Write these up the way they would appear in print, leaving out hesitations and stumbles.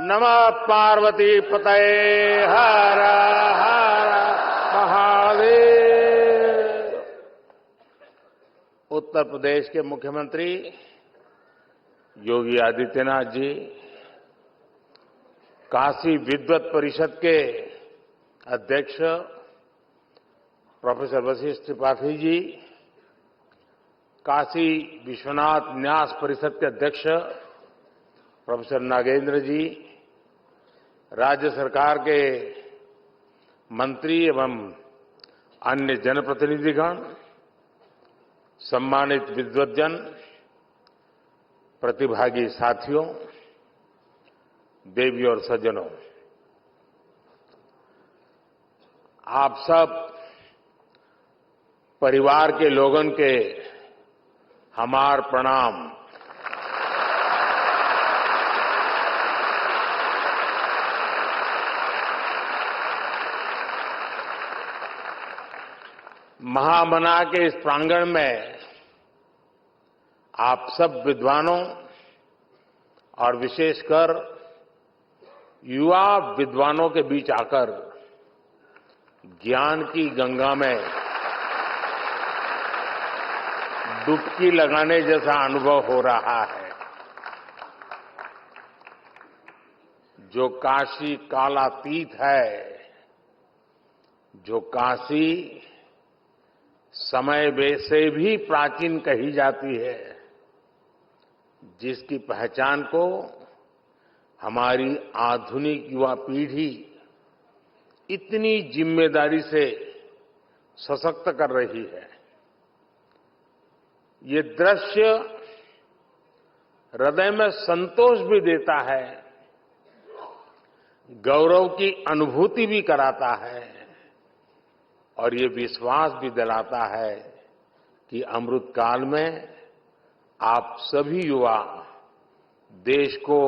नमः पार्वती पतये हर हर महादेव। उत्तर प्रदेश के मुख्यमंत्री योगी आदित्यनाथ जी, काशी विद्वत परिषद के अध्यक्ष प्रोफेसर वशिष्ठ त्रिपाठी जी, काशी विश्वनाथ न्यास परिषद के अध्यक्ष प्रोफेसर नागेंद्र जी, राज्य सरकार के मंत्री एवं अन्य जनप्रतिनिधिगण, सम्मानित विद्वद्जन, प्रतिभागी साथियों, देवी और सज्जनों, आप सब परिवार के लोगन के हमार प्रणाम। महामना के इस प्रांगण में आप सब विद्वानों और विशेषकर युवा विद्वानों के बीच आकर ज्ञान की गंगा में डुबकी लगाने जैसा अनुभव हो रहा है। जो काशी कालातीत है, जो काशी समय से भी प्राचीन कही जाती है, जिसकी पहचान को हमारी आधुनिक युवा पीढ़ी इतनी जिम्मेदारी से सशक्त कर रही है, ये दृश्य हृदय में संतोष भी देता है, गौरव की अनुभूति भी कराता है और ये विश्वास भी दिलाता है कि अमृत काल में आप सभी युवा देश को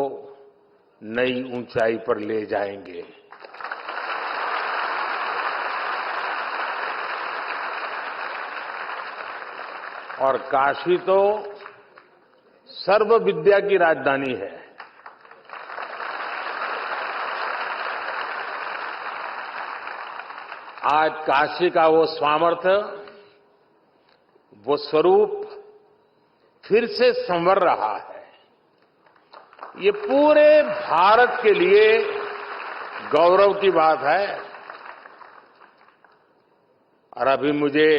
नई ऊंचाई पर ले जाएंगे। और काशी तो सर्व विद्या की राजधानी है। आज काशी का वो सामर्थ्य, वो स्वरूप फिर से संवर रहा है। ये पूरे भारत के लिए गौरव की बात है। और अभी मुझे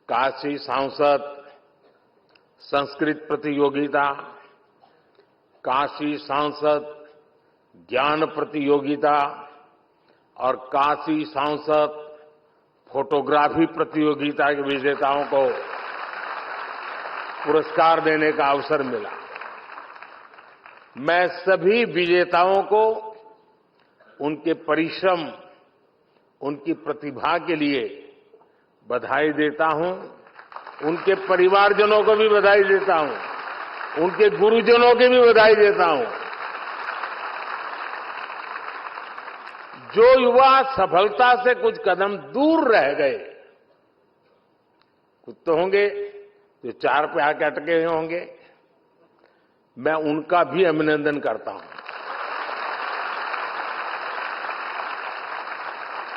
काशी सांसद संस्कृत प्रतियोगिता, काशी सांसद ज्ञान प्रतियोगिता और काशी सांसद फोटोग्राफी प्रतियोगिता के विजेताओं को पुरस्कार देने का अवसर मिला। मैं सभी विजेताओं को उनके परिश्रम, उनकी प्रतिभा के लिए बधाई देता हूं। उनके परिवारजनों को भी बधाई देता हूं, उनके गुरुजनों की भी बधाई देता हूं। जो युवा सफलता से कुछ कदम दूर रह गए, कुछ तो होंगे जो 4 पे आके अटके हुए होंगे, मैं उनका भी अभिनंदन करता हूं।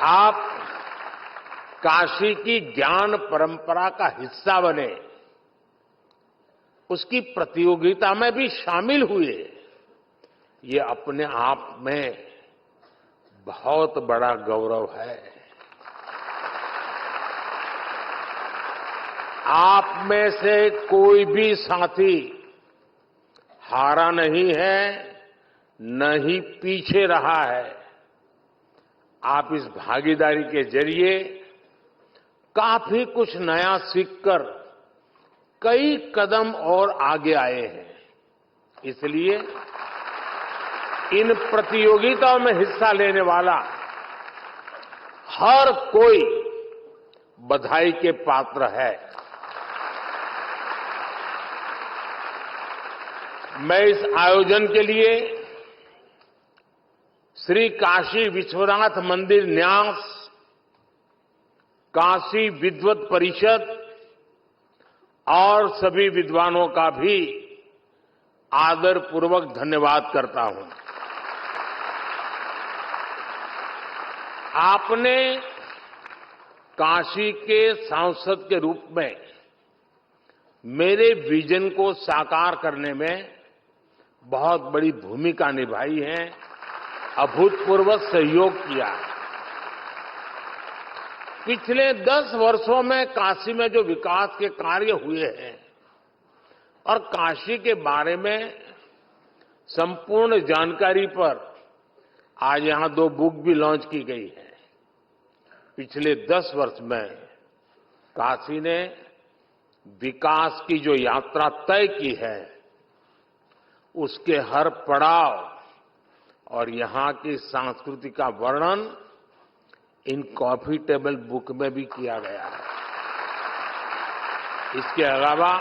आप काशी की ज्ञान परंपरा का हिस्सा बने, उसकी प्रतियोगिता में भी शामिल हुए, ये अपने आप में बहुत बड़ा गौरव है। आप में से कोई भी साथी हारा नहीं है, न ही पीछे रहा है। आप इस भागीदारी के जरिए काफी कुछ नया सीखकर कई कदम और आगे आए हैं। इसलिए इन प्रतियोगिताओं में हिस्सा लेने वाला हर कोई बधाई के पात्र है। मैं इस आयोजन के लिए श्री काशी विश्वनाथ मंदिर न्यास, काशी विद्वत परिषद और सभी विद्वानों का भी आदरपूर्वक धन्यवाद करता हूं। आपने काशी के सांसद के रूप में मेरे विजन को साकार करने में बहुत बड़ी भूमिका निभाई है, अभूतपूर्व सहयोग किया है। पिछले 10 वर्षों में काशी में जो विकास के कार्य हुए हैं और काशी के बारे में संपूर्ण जानकारी पर आज यहां 2 बुक भी लॉन्च की गई है। पिछले 10 वर्ष में काशी ने विकास की जो यात्रा तय की है, उसके हर पड़ाव और यहां की संस्कृति का वर्णन इन कॉफी टेबल बुक में भी किया गया है। इसके अलावा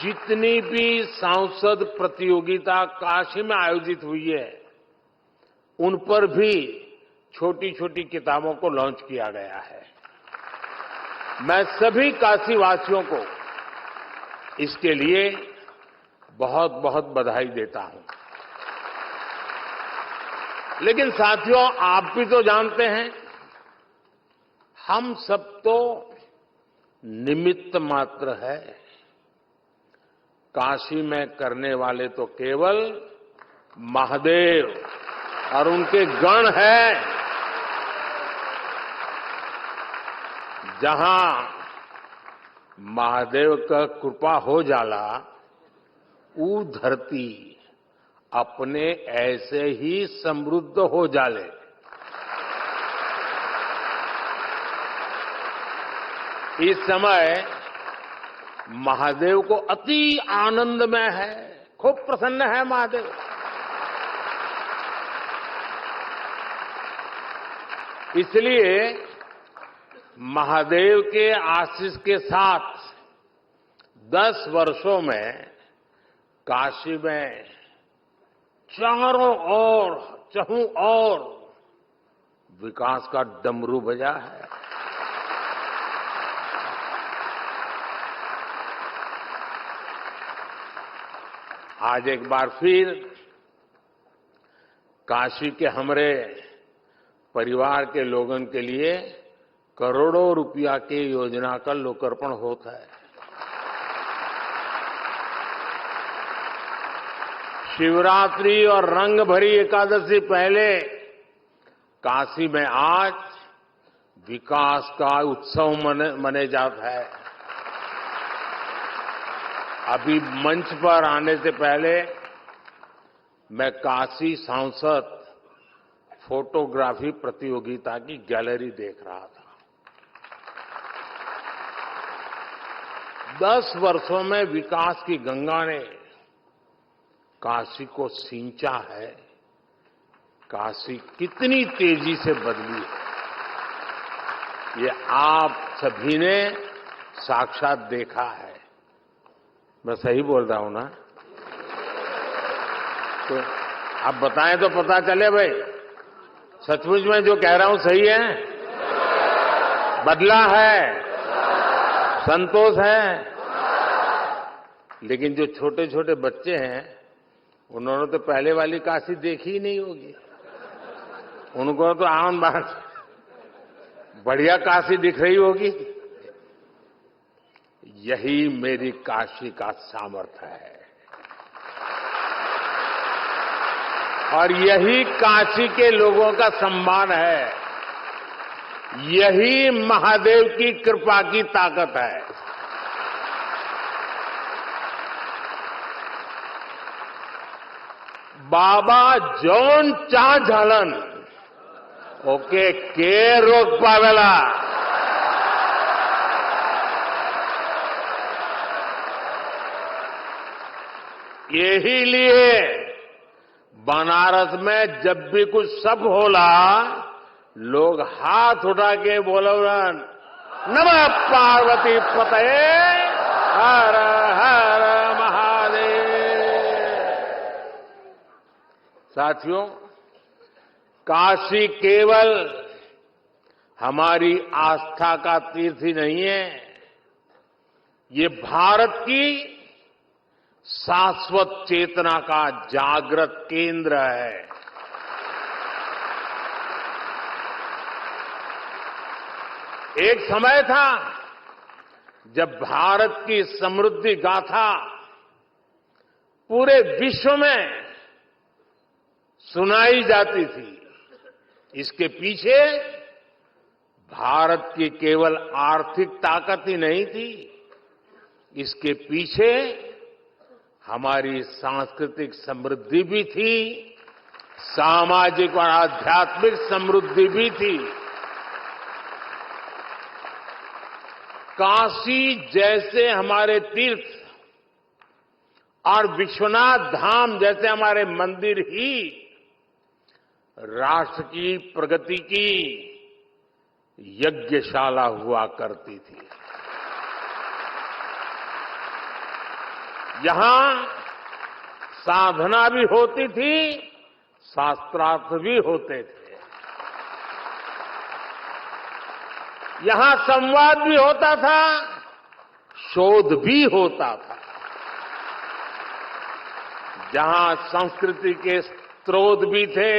जितनी भी सांसद प्रतियोगिता काशी में आयोजित हुई है, उन पर भी छोटी छोटी किताबों को लॉन्च किया गया है। मैं सभी काशीवासियों को इसके लिए बहुत बहुत बधाई देता हूं। लेकिन साथियों, आप भी तो जानते हैं, हम सब तो निमित्त मात्र है। काशी में करने वाले तो केवल महादेव और उनके गण हैं। जहां महादेव का कृपा हो जाला, ऊ धरती अपने ऐसे ही समृद्ध हो जाले। इस समय महादेव को अति आनंद में है, खूब प्रसन्न है महादेव। इसलिए महादेव के आशीष के साथ 10 वर्षों में काशी में चारों ओर चहुं ओर विकास का डमरू बजा है। आज एक बार फिर काशी के हमारे परिवार के लोगों के लिए करोड़ों रुपया की योजना का लोकार्पण होता है। शिवरात्रि और रंग भरी एकादशी पहले काशी में आज विकास का उत्सव मने जाता है। अभी मंच पर आने से पहले मैं काशी सांसद फोटोग्राफी प्रतियोगिता की गैलरी देख रहा था। 10 वर्षों में विकास की गंगा ने काशी को सींचा है। काशी कितनी तेजी से बदली है, ये आप सभी ने साक्षात देखा है। मैं सही बोल रहा हूं ना? तो आप बताएं तो पता चले भाई, सचमुच में जो कह रहा हूं सही है? बदला है, संतोष है। लेकिन जो छोटे छोटे बच्चे हैं, उन्होंने तो पहले वाली काशी देखी ही नहीं होगी। उनको तो आम बात बढ़िया काशी दिख रही होगी। यही मेरी काशी का सामर्थ्य है और यही काशी के लोगों का सम्मान है। यही महादेव की कृपा की ताकत है। बाबा जौन चा झालन ओके के रोक पावेला। यही लिए बनारस में जब भी कुछ सब होला, लोग हाथ उठा के बोलन, नमः पार्वती पतये हर हर महादेव। साथियों, काशी केवल हमारी आस्था का तीर्थ ही नहीं है, ये भारत की शाश्वत चेतना का जागृत केंद्र है। एक समय था जब भारत की समृद्धि गाथा पूरे विश्व में सुनाई जाती थी। इसके पीछे भारत की केवल आर्थिक ताकत ही नहीं थी, इसके पीछे हमारी सांस्कृतिक समृद्धि भी थी, सामाजिक और आध्यात्मिक समृद्धि भी थी। काशी जैसे हमारे तीर्थ और विश्वनाथ धाम जैसे हमारे मंदिर ही राष्ट्र की प्रगति की यज्ञशाला हुआ करती थी। यहां साधना भी होती थी, शास्त्रार्थ भी होते थे। यहां संवाद भी होता था, शोध भी होता था। जहां संस्कृति के स्रोत भी थे,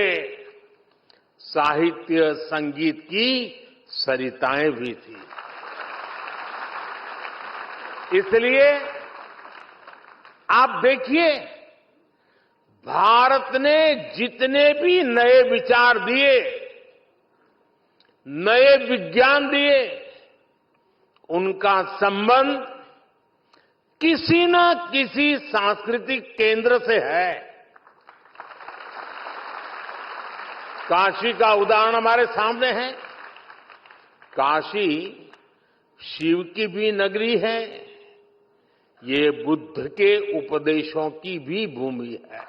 साहित्य संगीत की सरिताएं भी थी। इसलिए आप देखिए, भारत ने जितने भी नए विचार दिए, नए विज्ञान दिए, उनका संबंध किसी न किसी सांस्कृतिक केंद्र से है। काशी का उदाहरण हमारे सामने है। काशी शिव की भी नगरी है, ये बुद्ध के उपदेशों की भी भूमि है।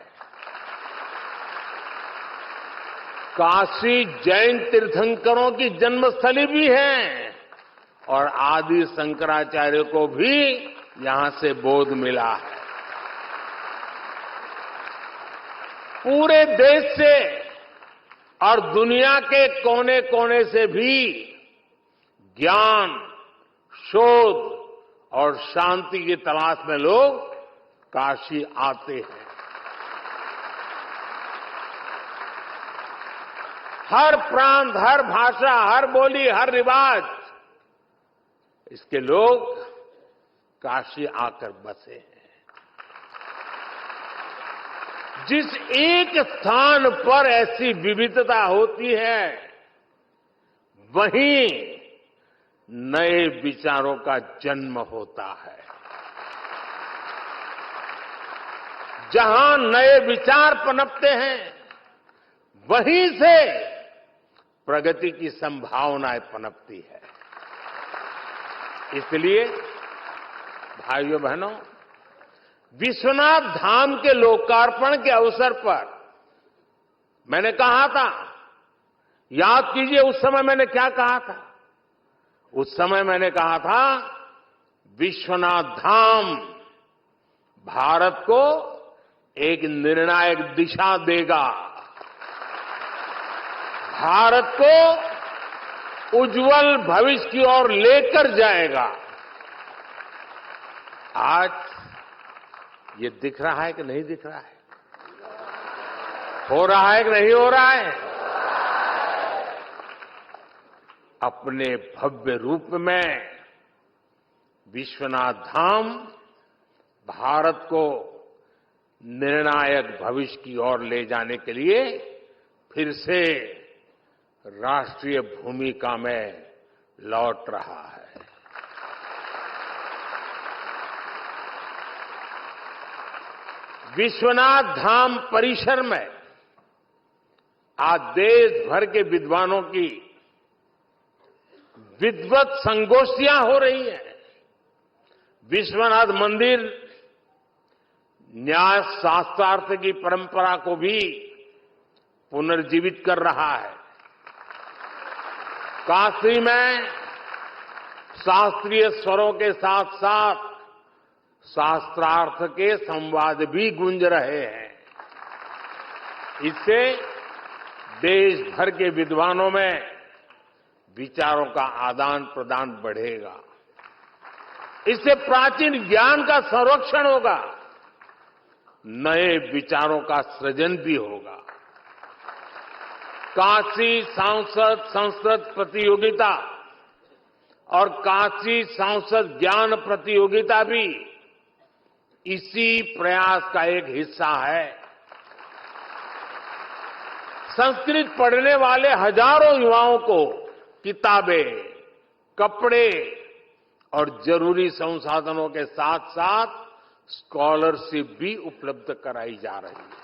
काशी जैन तीर्थंकरों की जन्मस्थली भी है और आदि शंकराचार्य को भी यहां से बोध मिला है। पूरे देश से और दुनिया के कोने कोने से भी ज्ञान, शोध और शांति की तलाश में लोग काशी आते हैं। हर प्रांत, हर भाषा, हर बोली, हर रिवाज, इसके लोग काशी आकर बसे हैं। जिस एक स्थान पर ऐसी विविधता होती है, वहीं नए विचारों का जन्म होता है। जहां नए विचार पनपते हैं, वहीं से प्रगति की संभावनाएं पनपती है। इसलिए भाइयों बहनों, विश्वनाथ धाम के लोकार्पण के अवसर पर मैंने कहा था, याद कीजिए उस समय मैंने क्या कहा था। उस समय मैंने कहा था, विश्वनाथ धाम भारत को एक निर्णायक दिशा देगा, भारत को उज्जवल भविष्य की ओर लेकर जाएगा। आज ये दिख रहा है कि नहीं दिख रहा है? हो रहा है कि नहीं हो रहा है? अपने भव्य रूप में विश्वनाथ धाम भारत को निर्णायक भविष्य की ओर ले जाने के लिए फिर से राष्ट्रीय भूमिका में लौट रहा है। विश्वनाथ धाम परिसर में आज देश भर के विद्वानों की विद्वत संगोष्ठियां हो रही हैं। विश्वनाथ मंदिर न्याय शास्त्रार्थ की परंपरा को भी पुनर्जीवित कर रहा है। काशी में शास्त्रीय स्वरों के साथ साथ शास्त्रार्थ के संवाद भी गूंज रहे हैं। इससे देश भर के विद्वानों में विचारों का आदान प्रदान बढ़ेगा। इससे प्राचीन ज्ञान का संरक्षण होगा, नए विचारों का सृजन भी होगा। काशी सांसद संस्कृत प्रतियोगिता और काशी संसद ज्ञान प्रतियोगिता भी इसी प्रयास का एक हिस्सा है। संस्कृत पढ़ने वाले हजारों युवाओं को किताबें, कपड़े और जरूरी संसाधनों के साथ साथ स्कॉलरशिप भी उपलब्ध कराई जा रही है।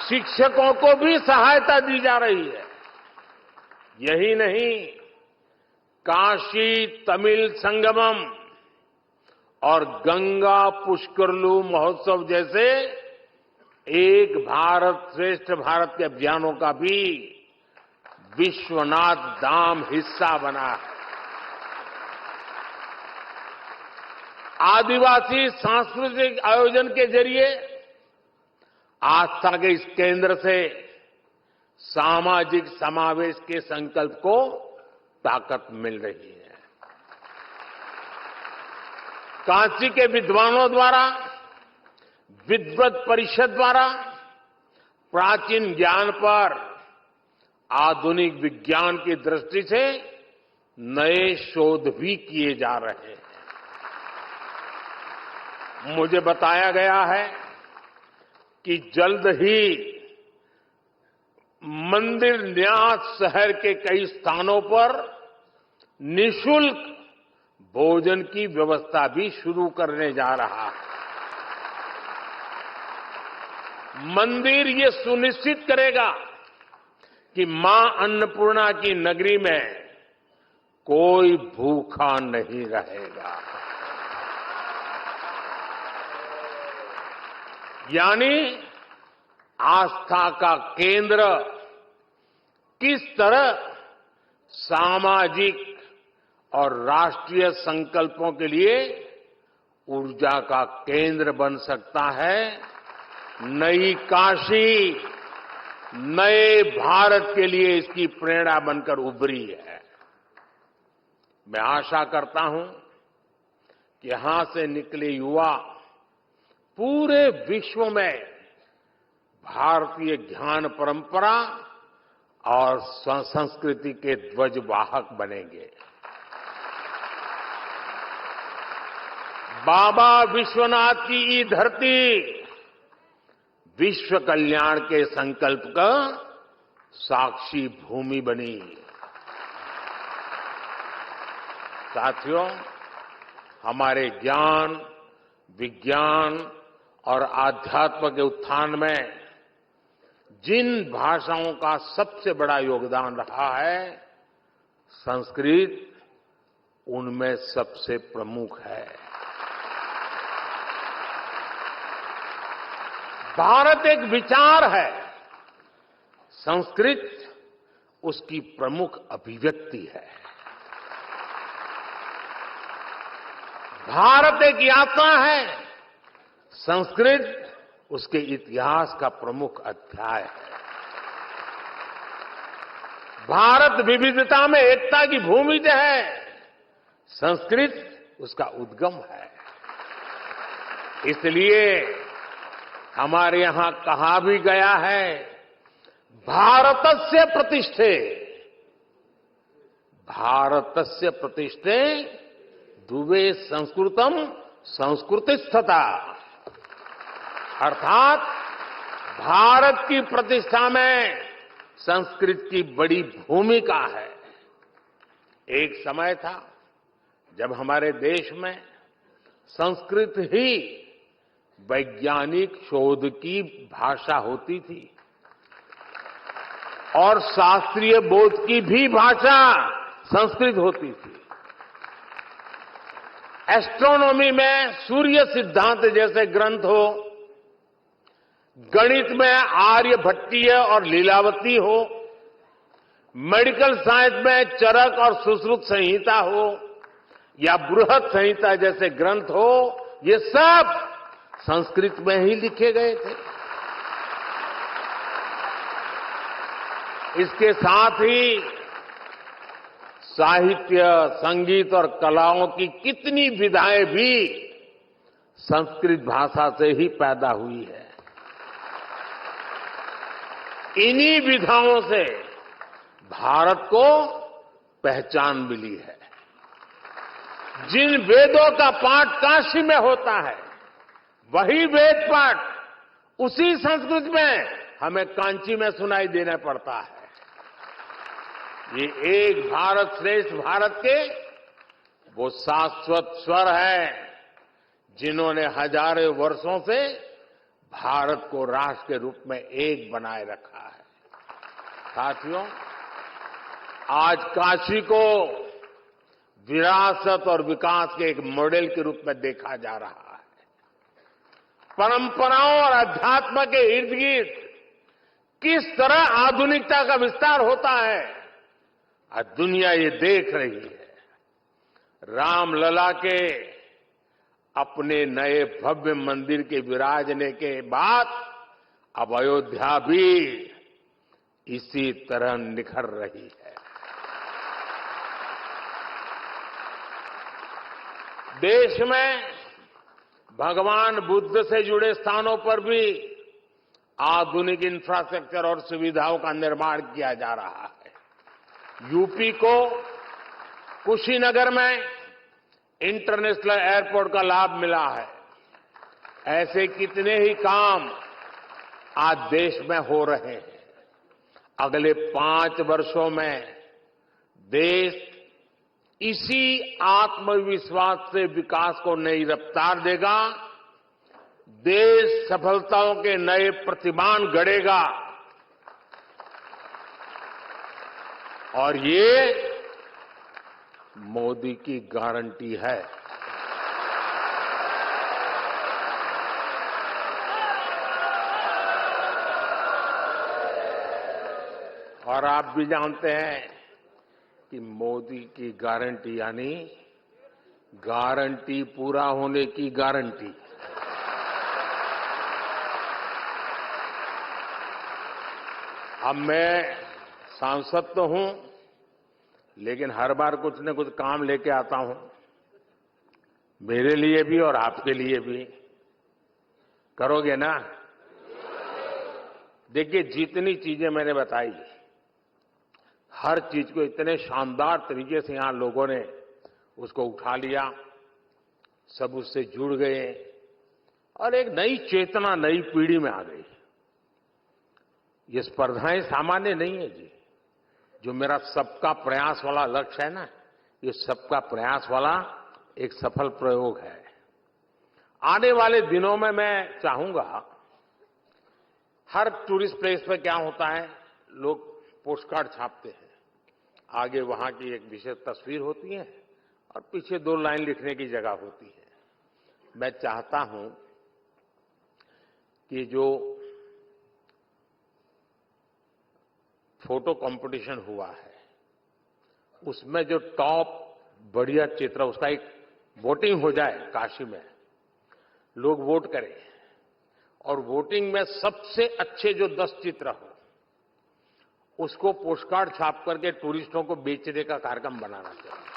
शिक्षकों को भी सहायता दी जा रही है। यही नहीं, काशी तमिल संगमम और गंगा पुष्करलू महोत्सव जैसे एक भारत श्रेष्ठ भारत के अभियानों का भी विश्वनाथ धाम हिस्सा बना है। आदिवासी सांस्कृतिक आयोजन के जरिए आस्था के इस केंद्र से सामाजिक समावेश के संकल्प को ताकत मिल रही है। काशी के विद्वानों द्वारा, विद्वत परिषद द्वारा प्राचीन ज्ञान पर आधुनिक विज्ञान की दृष्टि से नए शोध भी किए जा रहे हैं। मुझे बताया गया है कि जल्द ही मंदिर न्यास शहर के कई स्थानों पर निःशुल्क भोजन की व्यवस्था भी शुरू करने जा रहा है। मंदिर ये सुनिश्चित करेगा कि मां अन्नपूर्णा की नगरी में कोई भूखा नहीं रहेगा। यानी आस्था का केंद्र किस तरह सामाजिक और राष्ट्रीय संकल्पों के लिए ऊर्जा का केंद्र बन सकता है। नई काशी नए भारत के लिए इसकी प्रेरणा बनकर उभरी है। मैं आशा करता हूं कि यहां से निकले युवा पूरे विश्व में भारतीय ज्ञान परंपरा और संस्कृति के ध्वजवाहक बनेंगे। बाबा विश्वनाथ की ये धरती विश्व कल्याण के संकल्प का साक्षी भूमि बनी। साथियों, हमारे ज्ञान, विज्ञान और आध्यात्म के उत्थान में जिन भाषाओं का सबसे बड़ा योगदान रहा है, संस्कृत उनमें सबसे प्रमुख है। भारत एक विचार है, संस्कृत उसकी प्रमुख अभिव्यक्ति है। भारत एक यात्रा है, संस्कृत उसके इतिहास का प्रमुख अध्याय है। भारत विविधता में एकता की भूमि है, संस्कृत उसका उद्गम है। इसलिए हमारे यहां कहा भी गया है, भारतस्य प्रतिष्ठे, भारतस्य प्रतिष्ठे दुवे संस्कृतम संस्कृतिस्थता, अर्थात भारत की प्रतिष्ठा में संस्कृत की बड़ी भूमिका है। एक समय था जब हमारे देश में संस्कृत ही वैज्ञानिक शोध की भाषा होती थी और शास्त्रीय बोध की भी भाषा संस्कृत होती थी। एस्ट्रोनॉमी में सूर्य सिद्धांत जैसे ग्रंथ हो, गणित में आर्यभट्टीय और लीलावती हो, मेडिकल साइंस में चरक और सुश्रुत संहिता हो या बृहत संहिता जैसे ग्रंथ हो, ये सब संस्कृत में ही लिखे गए थे। इसके साथ ही साहित्य, संगीत और कलाओं की कितनी विधाएं भी संस्कृत भाषा से ही पैदा हुई है। इन्हीं विधाओं से भारत को पहचान मिली है। जिन वेदों का पाठ काशी में होता है, वही वेद पाठ उसी संस्कृत में हमें कांची में सुनाई देना पड़ता है। ये एक भारत श्रेष्ठ भारत के वो शाश्वत स्वर है जिन्होंने हजारों वर्षों से भारत को राष्ट्र के रूप में एक बनाए रखा है। साथियों, आज काशी को विरासत और विकास के एक मॉडल के रूप में देखा जा रहा है। परंपराओं और अध्यात्म के इर्द गिर्द किस तरह आधुनिकता का विस्तार होता है, आज दुनिया ये देख रही है। रामलला के अपने नए भव्य मंदिर के विराजने के बाद अब अयोध्या भी इसी तरह निखर रही है। देश में भगवान बुद्ध से जुड़े स्थानों पर भी आधुनिक इंफ्रास्ट्रक्चर और सुविधाओं का निर्माण किया जा रहा है। यूपी को कुशीनगर में इंटरनेशनल एयरपोर्ट का लाभ मिला है। ऐसे कितने ही काम आज देश में हो रहे हैं। अगले 5 वर्षों में देश इसी आत्मविश्वास से विकास को नई रफ्तार देगा। देश सफलताओं के नए प्रतिमान गढ़ेगा और ये मोदी की गारंटी है। और आप भी जानते हैं कि मोदी की गारंटी यानी गारंटी पूरा होने की गारंटी। अब मैं सांसद तो हूं, लेकिन हर बार कुछ न कुछ काम लेके आता हूं, मेरे लिए भी और आपके लिए भी। करोगे ना? देखिए, जितनी चीजें मैंने बताई, हर चीज को इतने शानदार तरीके से यहां लोगों ने उसको उठा लिया, सब उससे जुड़ गए और एक नई चेतना नई पीढ़ी में आ गई। ये स्पर्धाएं सामान्य नहीं है जी। जो मेरा सबका प्रयास वाला लक्ष्य है ना, ये सबका प्रयास वाला एक सफल प्रयोग है। आने वाले दिनों में मैं चाहूंगा, हर टूरिस्ट प्लेस पे क्या होता है, लोग पोस्टकार्ड छापते हैं। आगे वहां की एक विशेष तस्वीर होती है और पीछे 2 लाइन लिखने की जगह होती है। मैं चाहता हूं कि जो फोटो कंपटीशन हुआ है, उसमें जो टॉप बढ़िया चित्र, उसका एक वोटिंग हो जाए काशी में, लोग वोट करें और वोटिंग में सबसे अच्छे जो 10 चित्र हो उसको पोस्टकार्ड छाप करके टूरिस्टों को बेचने का कार्यक्रम बनाना चाहिए।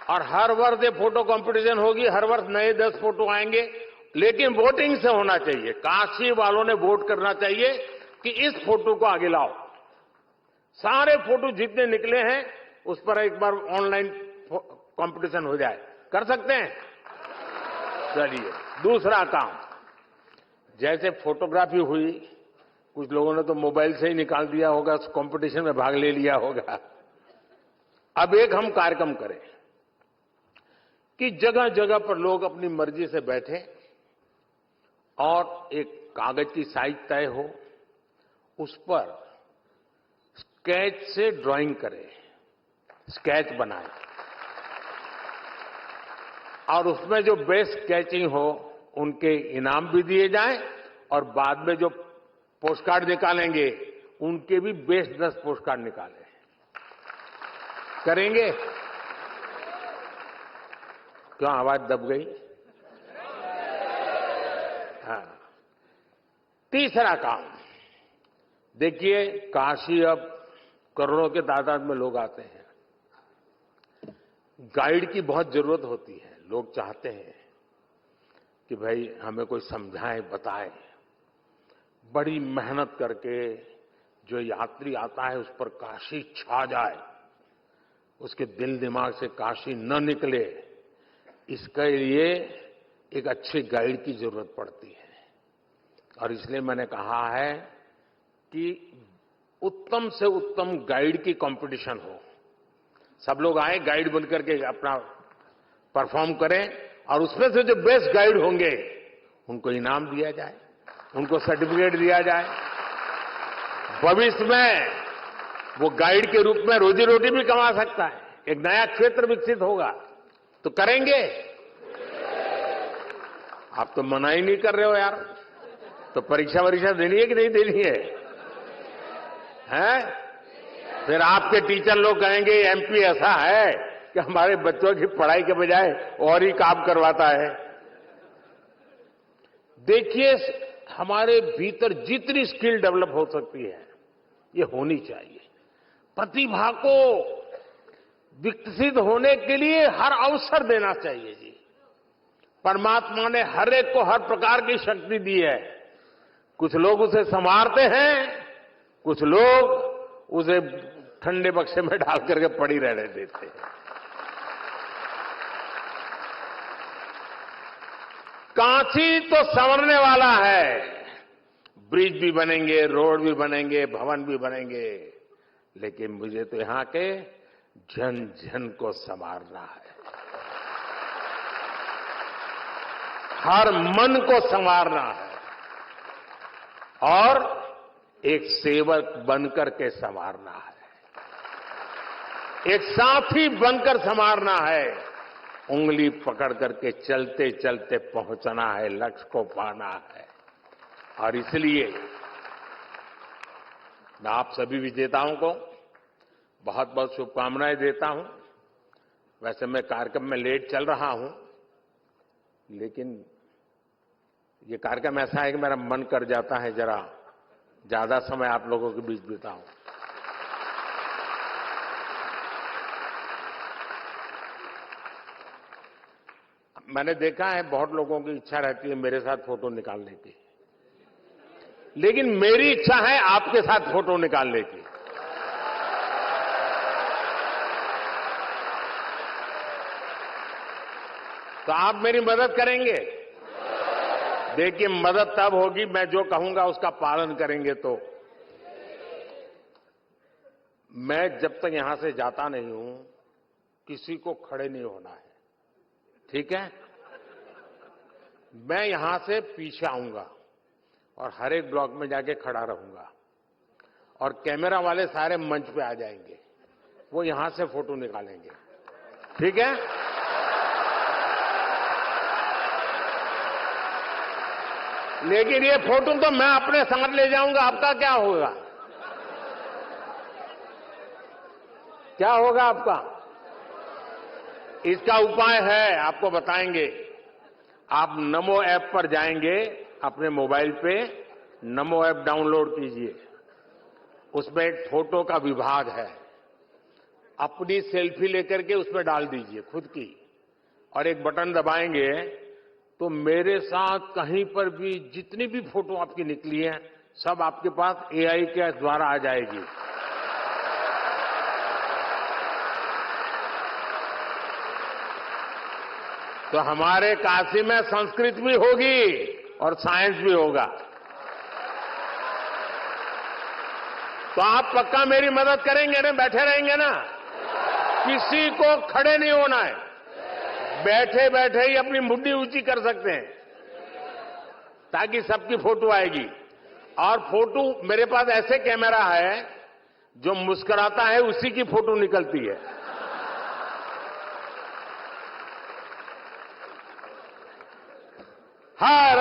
और हर वर्ष ये फोटो कंपटीशन होगी, हर वर्ष नए 10 फोटो आएंगे, लेकिन वोटिंग से होना चाहिए। काशी वालों ने वोट करना चाहिए कि इस फोटो को आगे लाओ। सारे फोटो जितने निकले हैं उस पर एक बार ऑनलाइन कंपटीशन हो जाए। कर सकते हैं? चलिए, दूसरा काम, जैसे फोटोग्राफी हुई, कुछ लोगों ने तो मोबाइल से ही निकाल दिया होगा, उस कंपटीशन में भाग ले लिया होगा। अब एक हम कार्यक्रम करें कि जगह जगह पर लोग अपनी मर्जी से बैठे और एक कागज की साइज तय हो, उस पर स्केच से ड्राइंग करें, स्केच बनाए और उसमें जो बेस्ट स्केचिंग हो उनके इनाम भी दिए जाएं और बाद में जो पोस्टकार्ड निकालेंगे उनके भी बेस्ट 10 पोस्टकार्ड निकालें। करेंगे? क्यों आवाज दब गई? हाँ। तीसरा काम, देखिए, काशी अब करोड़ों के तादाद में लोग आते हैं। गाइड की बहुत जरूरत होती है। लोग चाहते हैं कि भाई हमें कोई समझाए, बताए। बड़ी मेहनत करके जो यात्री आता है उस पर काशी छा जाए, उसके दिल दिमाग से काशी न निकले, इसके लिए एक अच्छे गाइड की जरूरत पड़ती है। और इसलिए मैंने कहा है कि उत्तम से उत्तम गाइड की कंपटीशन हो। सब लोग आए, गाइड बनकर के अपना परफॉर्म करें और उसमें से जो बेस्ट गाइड होंगे उनको इनाम दिया जाए, उनको सर्टिफिकेट दिया जाए। भविष्य में वो गाइड के रूप में रोजी रोटी भी कमा सकता है, एक नया क्षेत्र विकसित होगा। तो करेंगे? आप तो मना ही नहीं कर रहे हो यार। तो परीक्षा देनी है कि नहीं देनी है? हैं? फिर आपके टीचर लोग कहेंगे एमपी ऐसा है कि हमारे बच्चों की पढ़ाई के बजाय और ही काम करवाता है। देखिए, हमारे भीतर जितनी स्किल डेवलप हो सकती है ये होनी चाहिए। प्रतिभा को विकसित होने के लिए हर अवसर देना चाहिए जी। परमात्मा ने हर एक को हर प्रकार की शक्ति दी है। कुछ लोग उसे संवारते हैं, कुछ लोग उसे ठंडे बक्से में डाल करके पड़ी रहने देते हैं। काशी तो संवरने वाला है। ब्रिज भी बनेंगे, रोड भी बनेंगे, भवन भी बनेंगे, लेकिन मुझे तो यहां के जन जन को संवारना है। हर मन को संवारना है और एक सेवक बनकर के संवारना है, एक साथी बनकर संवारना है। उंगली पकड़ करके चलते चलते पहुंचना है, लक्ष्य को पाना है। और इसलिए मैं आप सभी विजेताओं को बहुत बहुत शुभकामनाएं देता हूं। वैसे मैं कार्यक्रम में लेट चल रहा हूं, लेकिन ये कार्यक्रम ऐसा है कि मेरा मन कर जाता है जरा ज्यादा समय आप लोगों के बीच बिताऊं। मैंने देखा है बहुत लोगों की इच्छा रहती है मेरे साथ फोटो निकालने की, लेकिन मेरी इच्छा है आपके साथ फोटो निकालने की। तो आप मेरी मदद करेंगे? देखिए, मदद तब होगी मैं जो कहूंगा उसका पालन करेंगे। तो मैं जब तक यहां से जाता नहीं हूं किसी को खड़े नहीं होना है, ठीक है? मैं यहां से पीछे आऊंगा और हर एक ब्लॉक में जाके खड़ा रहूंगा और कैमरा वाले सारे मंच पे आ जाएंगे, वो यहां से फोटो निकालेंगे, ठीक है? लेकिन ये फोटो तो मैं अपने साथ ले जाऊंगा, आपका क्या होगा? क्या होगा आपका? इसका उपाय है, आपको बताएंगे। आप नमो ऐप पर जाएंगे, अपने मोबाइल पे नमो ऐप डाउनलोड कीजिए। उसमें एक फोटो का विभाग है, अपनी सेल्फी लेकर के उसमें डाल दीजिए खुद की, और एक बटन दबाएंगे तो मेरे साथ कहीं पर भी जितनी भी फोटो आपकी निकली है सब आपके पास एआई के द्वारा आ जाएगी। तो हमारे काशी में संस्कृत भी होगी और साइंस भी होगा। तो आप पक्का मेरी मदद करेंगे ना? बैठे रहेंगे ना? किसी को खड़े नहीं होना है, बैठे बैठे ही अपनी मुट्ठी ऊंची कर सकते हैं ताकि सबकी फोटो आएगी। और फोटो मेरे पास ऐसे कैमरा है जो मुस्कुराता है उसी की फोटो निकलती है। हर